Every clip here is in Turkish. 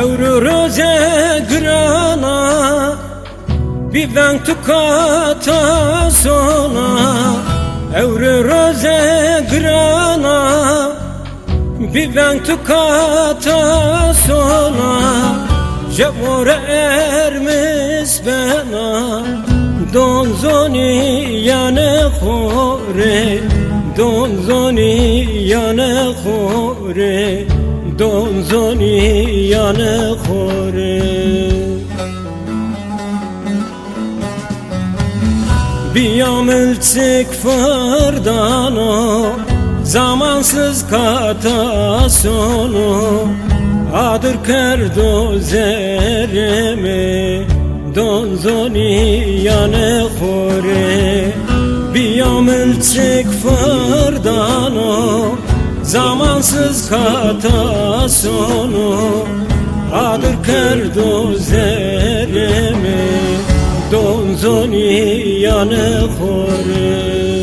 Euro roze grana Biven tukata sona Euro roze grana Biven tukata sona Jevore ermis bena Donzoni yane khore Donzoni yane khore Donzoni yane khore Biyamil çık fırdano Zamansız kata sonu Adır kerdo zerimi Donzoni yane khore Biyamil çık fırdano Zamansız kata sonu Adır kerdo zerimi Donzoni yane khore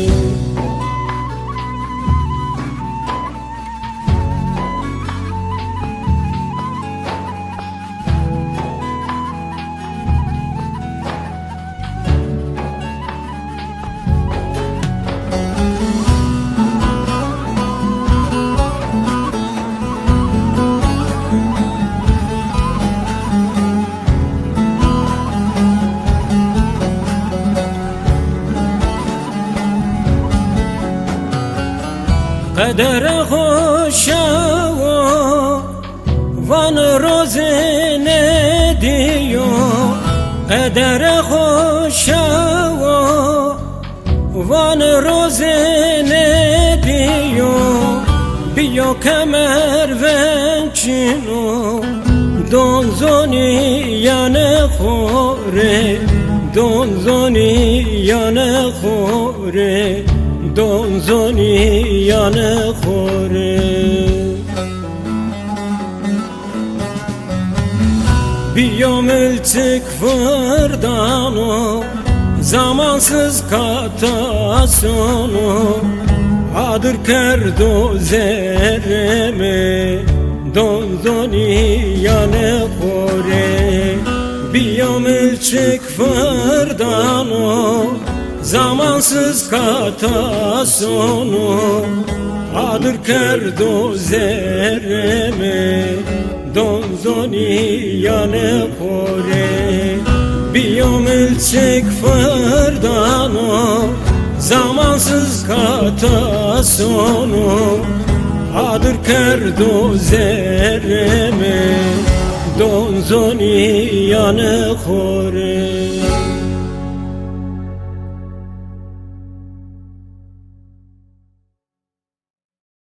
Kader hoşa van rozine diyor Kader hoşa van rozine diyor Biyo kemer vencino Donzoni yane khore Donzoni yane khore Donzoni yane khore Biyomil çık fırdano Zamansız kata sonu Adır kerdo zerimi Donzoni yane khore Biyomil çık fırdano Zamansız kata sonu Adır kerdo zerimi Donzoni yane khore Biyomil çık fırdano Zamansız kata sonu Adır kerdo zerimi Donzoni yane khore